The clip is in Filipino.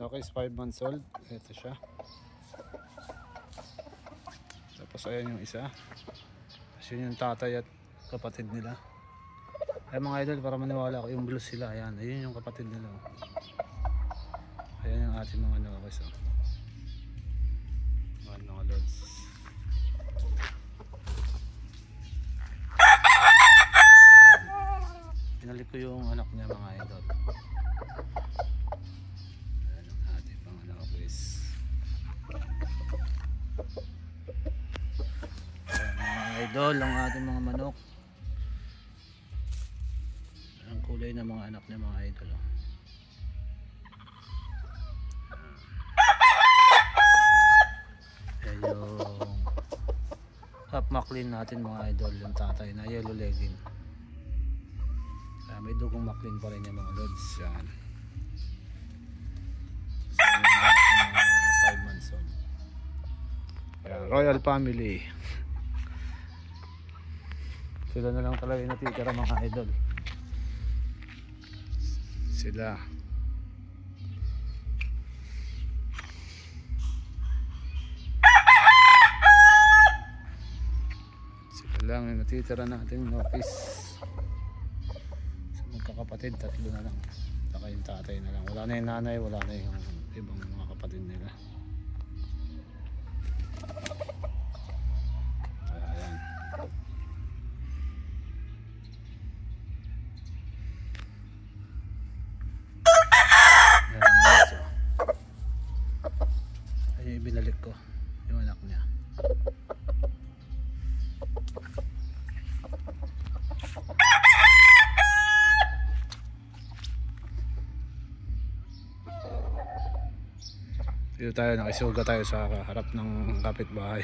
Okay, is 5 months old. Ito siya. Tapos ayan yung isa. Tapos yun yung tatay at kapatid nila. Ay mga idol, para maniwala ko, yung blue sila. Ayan, ayun yung kapatid nila. Ayan yung ating mga nokis. Mga lods. Pinalik ko yung anak niya mga idol. Ayan ang ating mga nokis. Ayan mga idol, ang ating mga manok. Ang kulay ng mga anak niya mga idol. Ayan yung half maclean natin mga idol, yung tatay na yellow legging. May dugong maclean pa rin yung mga lods. Yan. So, 5 months old. Ayan, royal family. Sila na lang talaga yung natitira mga idol. Sila lang yung natitira natin ng office. So, magkakapatid, tatlo na lang. Saka yung tatay na lang. Wala na yung nanay, wala na yung ibang mga kapatid nila. Ayan. Ayan. So, ayun yung binalik ko, yung anak niya. Dito tayo, nakisuga tayo sa harap ng kapitbahay.